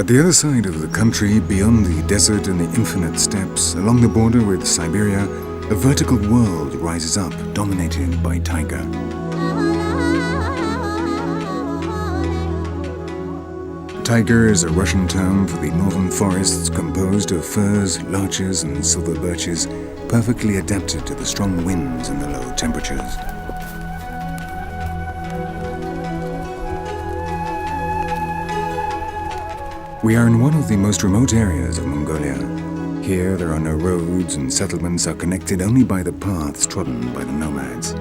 At the other side of the country, beyond the desert and the infinite steppes, along the border with Siberia, a vertical world rises up, dominated by taiga. Taiga is a Russian term for the northern forests composed of firs, larches and silver birches, perfectly adapted to the strong winds and the low temperatures. We are in one of the most remote areas of Mongolia. Here there are no roads and settlements are connected only by the paths trodden by the nomads.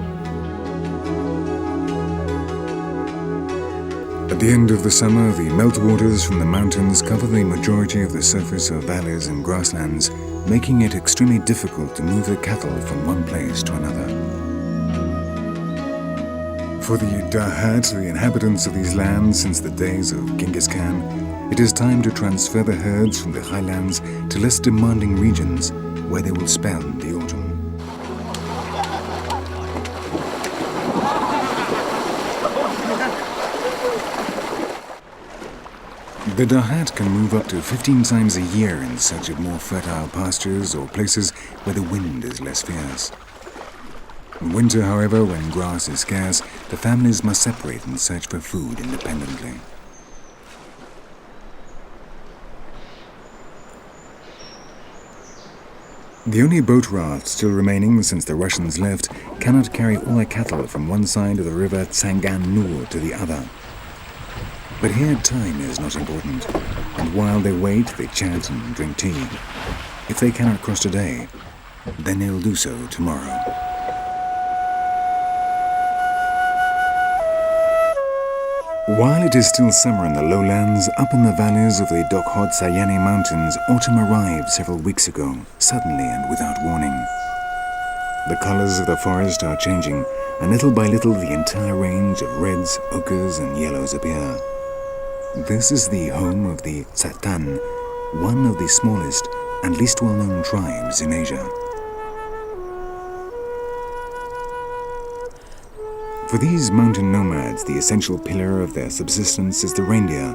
At the end of the summer, the meltwaters from the mountains cover the majority of the surface of valleys and grasslands, making it extremely difficult to move the cattle from one place to another. For the Dahat, the inhabitants of these lands since the days of Genghis Khan, it is time to transfer the herds from the highlands to less demanding regions where they will spend the autumn. The Dahat can move up to 15 times a year in search of more fertile pastures or places where the wind is less fierce. In winter, however, when grass is scarce, the families must separate and search for food independently. The only boat raft still remaining since the Russians left cannot carry all their cattle from one side of the river Tsaatan to the other. But here time is not important, and while they wait, they chat and drink tea. If they cannot cross today, then they'll do so tomorrow. While it is still summer in the lowlands, up in the valleys of the Dokhotsayani mountains, autumn arrived several weeks ago, suddenly and without warning. The colors of the forest are changing, and little by little the entire range of reds, ochres and yellows appear. This is the home of the Tsaatan, one of the smallest and least well-known tribes in Asia. For these mountain nomads, the essential pillar of their subsistence is the reindeer,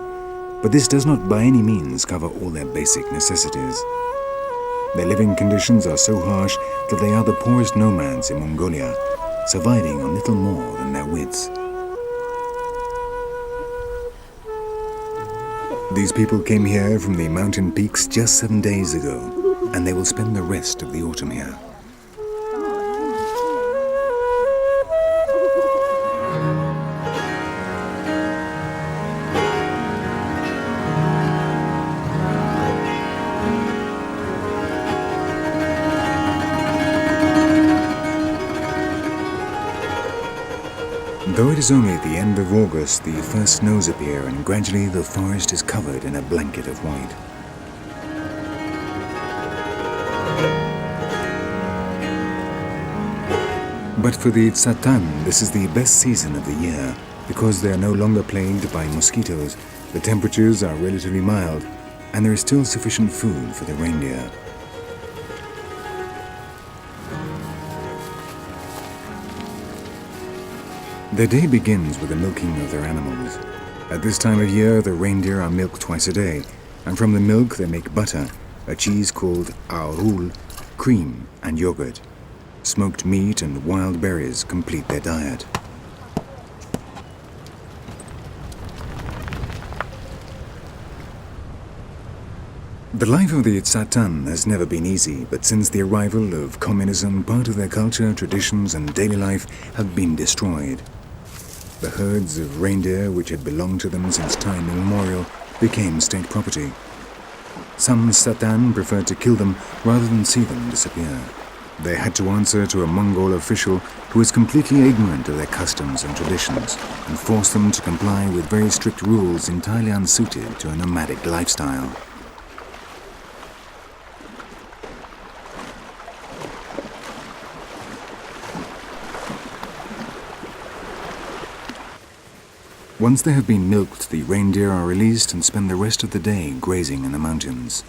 but this does not by any means cover all their basic necessities. Their living conditions are so harsh that they are the poorest nomads in Mongolia, surviving on little more than their wits. These people came here from the mountain peaks just 7 days ago, and they will spend the rest of the autumn here. Though it is only at the end of August, the first snows appear and gradually the forest is covered in a blanket of white. But for the Tsaatan, this is the best season of the year because they are no longer plagued by mosquitoes, the temperatures are relatively mild, and there is still sufficient food for the reindeer. Their day begins with the milking of their animals. At this time of year, the reindeer are milked twice a day, and from the milk they make butter, a cheese called arul, cream and yogurt. Smoked meat and wild berries complete their diet. The life of the Tsaatan has never been easy, but since the arrival of communism, part of their culture, traditions and daily life have been destroyed. The herds of reindeer, which had belonged to them since time immemorial, became state property. Some Tsaatan preferred to kill them rather than see them disappear. They had to answer to a Mongol official who was completely ignorant of their customs and traditions and forced them to comply with very strict rules entirely unsuited to a nomadic lifestyle. Once they have been milked, the reindeer are released and spend the rest of the day grazing in the mountains.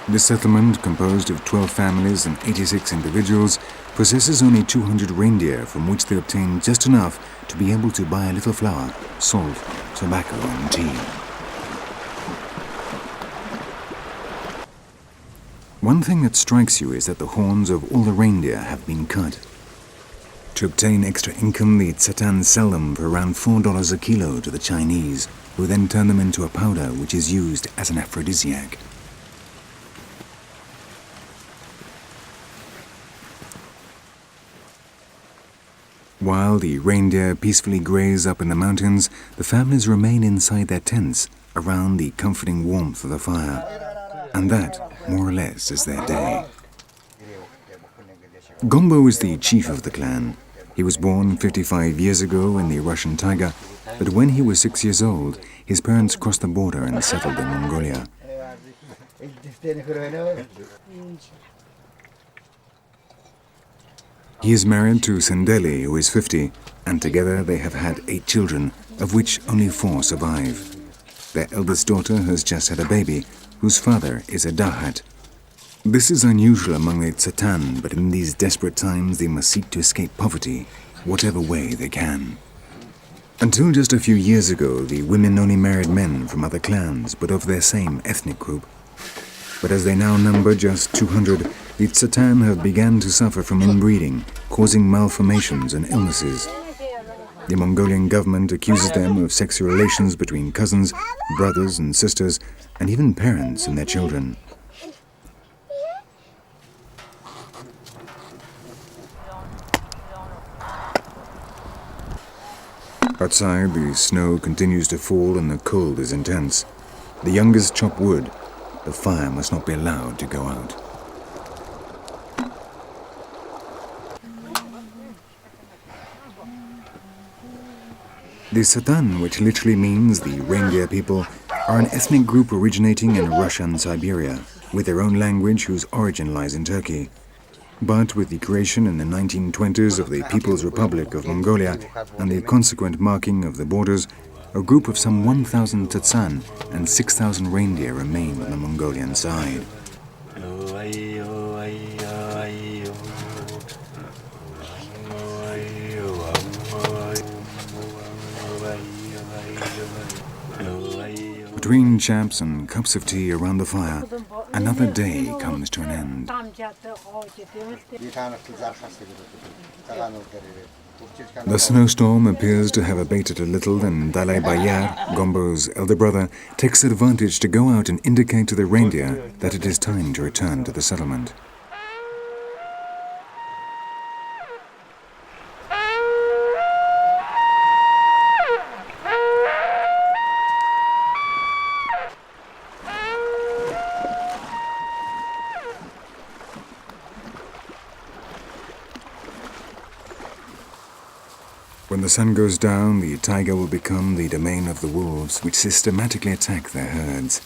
This settlement, composed of 12 families and 86 individuals, possesses only 200 reindeer from which they obtain just enough to be able to buy a little flour, salt, tobacco and tea. One thing that strikes you is that the horns of all the reindeer have been cut. To obtain extra income, the Tsaatan sell them for around $4 a kilo to the Chinese, who then turn them into a powder which is used as an aphrodisiac. While the reindeer peacefully graze up in the mountains, the families remain inside their tents, around the comforting warmth of the fire. And that, more or less, is their day. Gombo is the chief of the clan. He was born 55 years ago in the Russian taiga, but when he was 6 years old, his parents crossed the border and settled in Mongolia. He is married to Sendeli, who is 50, and together they have had 8 children, of which only 4 survive. Their eldest daughter has just had a baby, whose father is a dahat. This is unusual among the Tsaatan, but in these desperate times they must seek to escape poverty, whatever way they can. Until just a few years ago, the women only married men from other clans, but of their same ethnic group. But as they now number just 200, the Tsaatan have begun to suffer from inbreeding, causing malformations and illnesses. The Mongolian government accuses them of sexual relations between cousins, brothers and sisters, and even parents and their children. Outside, the snow continues to fall and the cold is intense. The youngest chop wood. The fire must not be allowed to go out. The Tsaatan, which literally means the reindeer people, are an ethnic group originating in Russia and Siberia, with their own language whose origin lies in Turkey. But with the creation in the 1920s of the People's Republic of Mongolia and the consequent marking of the borders, a group of some 1,000 Tsaatan and 6,000 reindeer remain on the Mongolian side. Between chaps and cups of tea around the fire, another day comes to an end. The snowstorm appears to have abated a little, and Dalai Bayar, Gombo's elder brother, takes advantage to go out and indicate to the reindeer that it is time to return to the settlement. When the sun goes down, the taiga will become the domain of the wolves, which systematically attack their herds.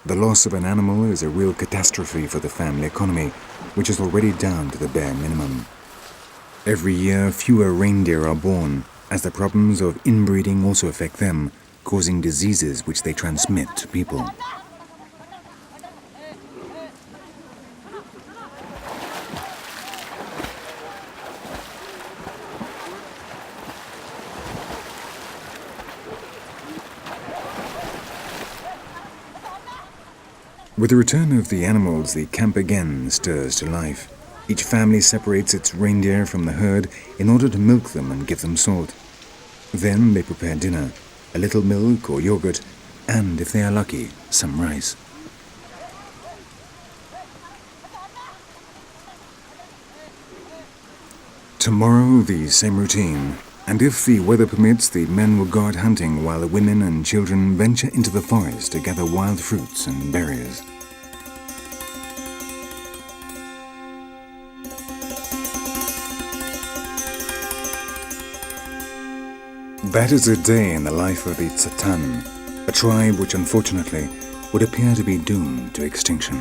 The loss of an animal is a real catastrophe for the family economy, which is already down to the bare minimum. Every year, fewer reindeer are born, as the problems of inbreeding also affect them, causing diseases which they transmit to people. With the return of the animals, the camp again stirs to life. Each family separates its reindeer from the herd in order to milk them and give them salt. Then they prepare dinner, a little milk or yogurt, and, if they are lucky, some rice. Tomorrow, the same routine, and if the weather permits, the men will go out hunting while the women and children venture into the forest to gather wild fruits and berries. That is a day in the life of the Tsaatan, a tribe which unfortunately would appear to be doomed to extinction.